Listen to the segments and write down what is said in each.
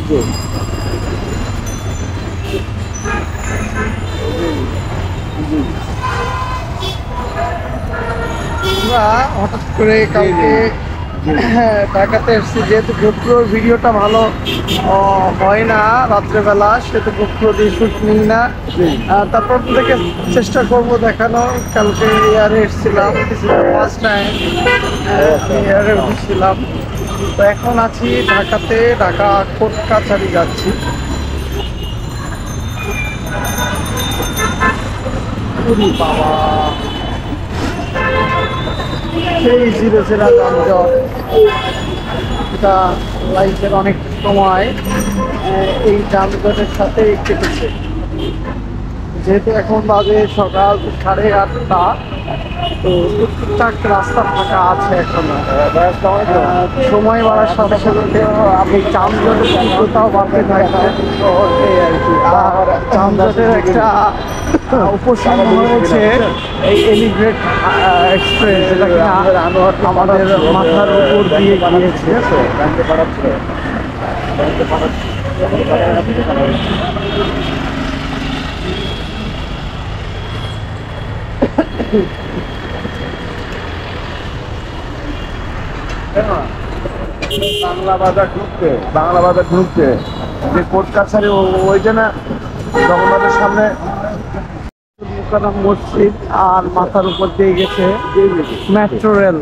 জি জি আমরা হঠাৎ করে কালকে জি ঢাকাতে এসেছি, যেহেতু গোপ্রোর ভিডিওটা ভালো হয় না রাত্রেবেলা, সেহেতু গোপ্রো দিয়ে শ্যুট নিই না। জি তারপর থেকে চেষ্টা করব দেখানোর। কালকে এয়ারে এসেছিলাম, ফার্স্ট টাইম আমি এয়ারে উঠেছিলাম। তো এখন আছি ঢাকাতে, ঢাকা কোর্ট কাছারি যাচ্ছি। ওরে বাবা, সেই জিরো জেরা যানজট, এটা লাইফের অনেক সময় এই যানজটের সাথে কেটেছে। যেহেতু এখন বাজে সকাল 8:30, তো টুকটাক রাস্তা ফাঁকা আছে এখনো। সময় বাড়ার সাথে সাথে এই যানজটের তীব্রতাও বাড়তে থাকবে। এই আর কি। আর যানজটের একটা উপশম হয়েছে এই এলিভেট এক্সপ্রেস, যেটা কিনা আমাদের মাথার উপর দিয়ে গিয়েছে। বাংলা বাজার ঢুকতে যে কোর্ট কাছারি ওইটা না, জগন্নাথের সামনে মুকাররম মসজিদ, আর মাথার উপর দিয়ে গেছে মেট্রো রেল।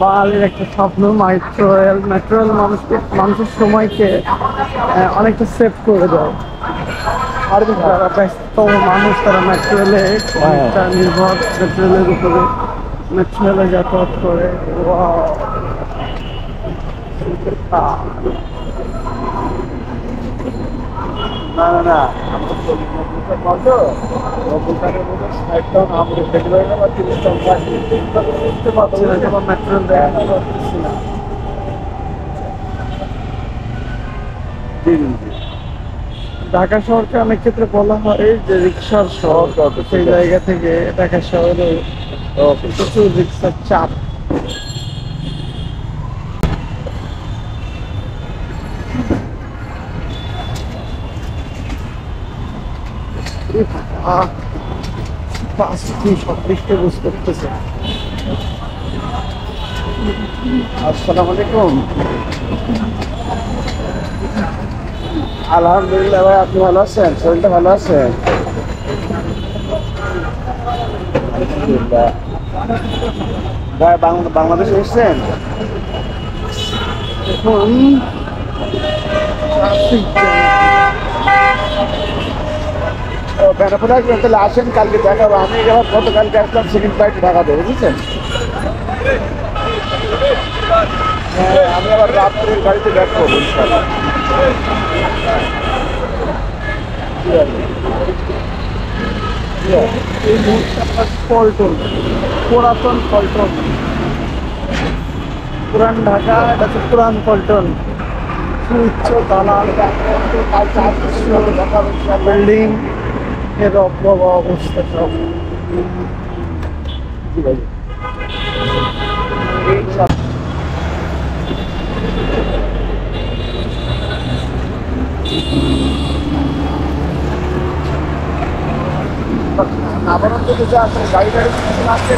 বাঙালির একটা স্বপ্ন মেট্রো রেল। মেট্রো রেল মানুষের সময়কে অনেকটা সেভ করে দেয়। আর যারা ব্যস্ত মানুষ, তারা মেট্রো রেলে অনেকটা নির্ভর, মেট্রো রেলের উপরে। মেট্রো রেলে যাতায়াত করে। না না না বুঝতে পারছি না, যখন মেট্রো রেল দেখা পাচ্ছি না। ঢাকা শহরকে অনেক ক্ষেত্রে বলা হয় যে রিক্সার শহর। সেই জায়গা থেকে ঢাকা শহরে প্রচুর রিক্সার চাপ। সব দিককে বুঝতে পারতেছে। আসসালামু আলাইকুম। আলহামদুলিল্লাহ ভাই, আপনি ভালো আছেন? শরীরটা ভালো আছে? আলহামদুলিল্লাহ। ভাই বাংলাদেশে এসেছেন? এখন বেনাপোল আসবেন, তাহলে আসেন, কালকে দেখাবো। আমি এবার গতকালকে আসলাম সেকেন্ড ফ্লাইটে ঢাকাতে, বুঝেছেন? হ্যাঁ, আমি আবার রাত্রের গাড়িতে ব্যাক করবো ইনশাআল্লাহ। এই মুহূর্তে আপনার পল্টন, পুরাতন পল্টন, পুরান ঢাকা, এটা হচ্ছে পুরান পল্টন। সুউচ্চ দালান, বিল্ডিং এর অবস্থা সব। আবার তো যা গাড়ি গাড়ি আছে।